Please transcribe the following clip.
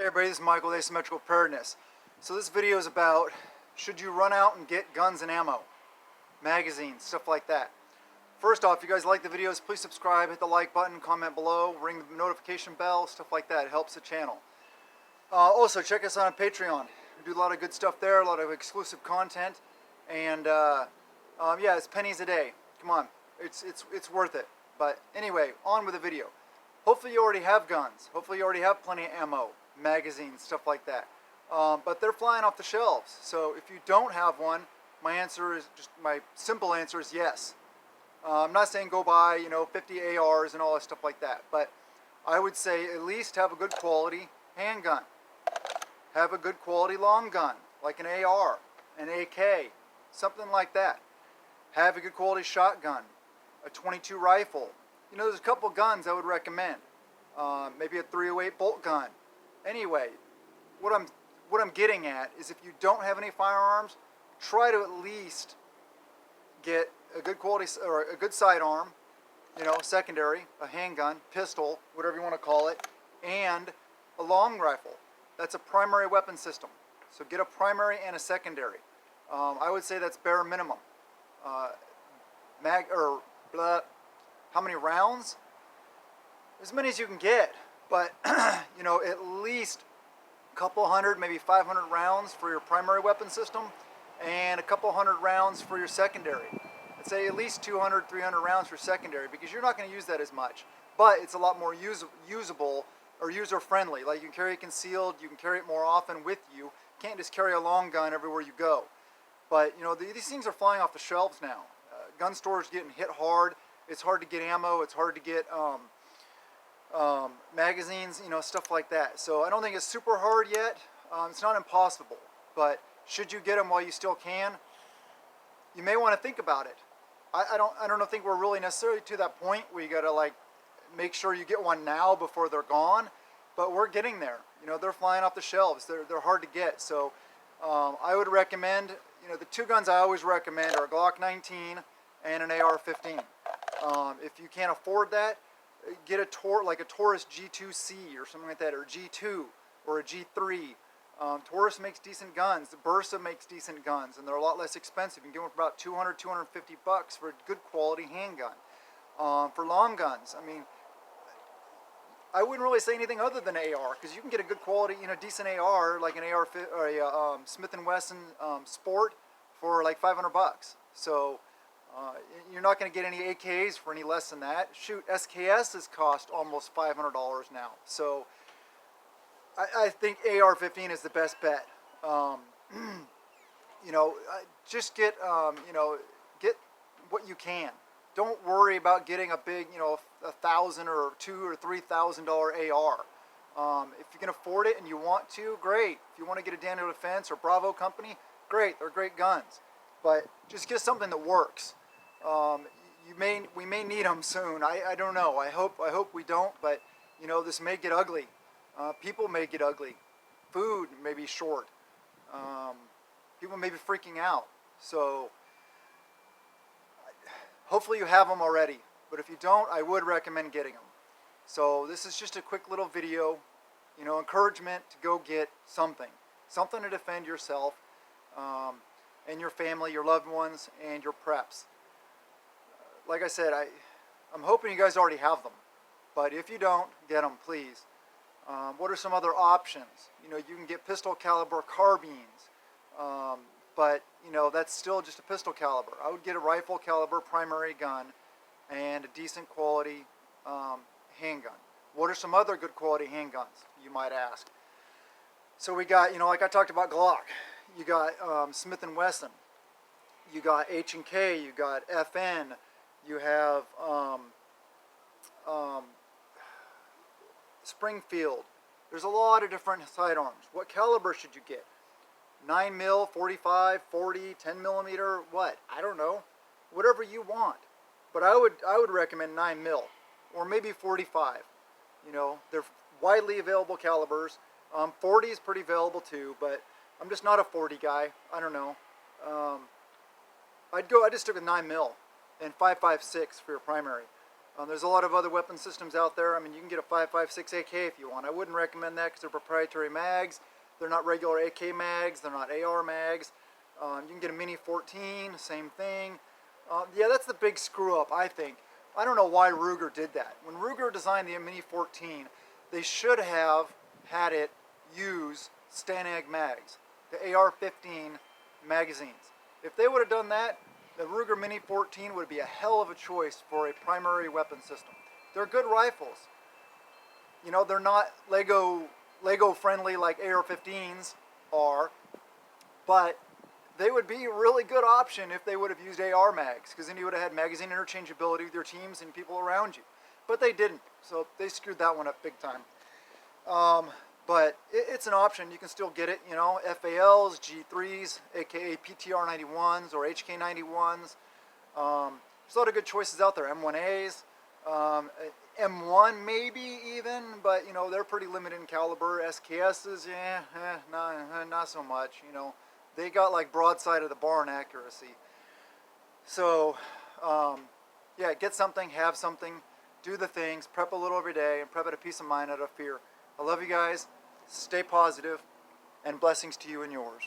Hey everybody, this is Michael with Asymmetrical Preparedness. So this video is about should you run out and get guns and ammo, magazines, stuff like that. First off, if you guys like the videos, please subscribe, hit the like button, comment below, ring the notification bell, stuff like that. It helps the channel. Also, check us out on Patreon. We do a lot of good stuff there, a lot of exclusive content, and yeah, it's pennies a day. Come on, it's worth it. But anyway, on with the video. Hopefully you already have guns. Hopefully you already have plenty of ammo, magazines, stuff like that. But they're flying off the shelves. So if you don't have one, my simple answer is yes. I'm not saying go buy 50 ARs and all that stuff like that, but I would say at least have a good quality handgun. Have a good quality long gun, like an AR, an AK, something like that. Have a good quality shotgun, a 22 rifle. There's a couple guns I would recommend. Maybe a 308 bolt gun. Anyway, what I'm getting at is if you don't have any firearms, try to at least get a good quality or a good sidearm, secondary, a handgun, pistol, whatever you want to call it, and a long rifle. That's a primary weapon system. So get a primary and a secondary. I would say that's bare minimum. How many rounds? As many as you can get, but at least a couple hundred, maybe 500 rounds for your primary weapon system and a couple hundred rounds for your secondary. I'd say at least 200, 300 rounds for secondary because you're not going to use that as much, but it's a lot more usable or user-friendly. Like you can carry it concealed, you can carry it more often with you. You can't just carry a long gun everywhere you go. But these things are flying off the shelves now. Gun stores getting hit hard. It's hard to get ammo. It's hard to get magazines, stuff like that. So I don't think it's super hard yet. It's not impossible. But should you get them while you still can? You may want to think about it. I don't think we're really necessarily to that point where you got to make sure you get one now before they're gone. But we're getting there. They're flying off the shelves. They're hard to get. So I would recommend, the two guns I always recommend are a Glock 19 and an AR-15. If you can't afford that, get a Taurus G2C or something like that, or G2 or a G3. Taurus makes decent guns. The Bersa makes decent guns, and they're a lot less expensive. You can get them for about 200, 250 bucks for a good quality handgun. For long guns, I wouldn't really say anything other than AR, because you can get a good quality, decent AR, like an AR or a Smith & Wesson Sport for like 500 bucks. So you're not going to get any AKs for any less than that. Shoot, SKSs cost almost $500 now. So I think AR-15 is the best bet. Just get get what you can. Don't worry about getting a big, $1,000 or $2,000 or $3,000 AR. If you can afford it and you want to, great. If you want to get a Daniel Defense or Bravo Company, great. They're great guns. But just get something that works. We may need them soon. I don't know. I hope we don't. But this may get ugly. People may get ugly. Food may be short. People may be freaking out. So hopefully you have them already. But if you don't, I would recommend getting them. So this is just a quick little video. Encouragement to go get something to defend yourself. And your family, your loved ones, and your preps. Like I said, I'm hoping you guys already have them. But if you don't, get them, please. What are some other options? You can get pistol caliber carbines. But, that's still just a pistol caliber. I would get a rifle caliber primary gun and a decent quality handgun. What are some other good quality handguns, you might ask? So we got, like I talked about Glock. You got Smith & Wesson, you got H&K, you got FN, you have Springfield. There's a lot of different sidearms. What caliber should you get? 9 mil, 45, 40, 10 millimeter, what? I don't know. Whatever you want. But I would recommend 9 mil or maybe 45. They're widely available calibers. 40 is pretty available too, but I'm just not a 40 guy. I don't know. I just stick with 9 mil and 5.56 for your primary. There's a lot of other weapon systems out there. I mean, you can get a 5.56 AK if you want. I wouldn't recommend that because they're proprietary mags. They're not regular AK mags. They're not AR mags. You can get a Mini 14, same thing. Yeah, that's the big screw up, I think. I don't know why Ruger did that. When Ruger designed the Mini 14, they should have had it use Stanag mags, the AR-15 magazines. If they would have done that, the Ruger Mini 14 would be a hell of a choice for a primary weapon system. They're good rifles. You know, they're not Lego friendly like AR-15s are, but they would be a really good option if they would have used AR mags, because then you would have had magazine interchangeability with your teams and people around you. But they didn't, so they screwed that one up big time. But it's an option. You can still get it, you know, FALs, G3s, aka PTR91s or HK91s. There's a lot of good choices out there. M1As, M1 maybe even, but you know, they're pretty limited in caliber. SKSs, not so much, you know. They got like broadside of the barn accuracy. So, yeah, get something, have something, do the things, prep a little every day, and prep at a peace of mind out of fear. I love you guys. Stay positive, and blessings to you and yours.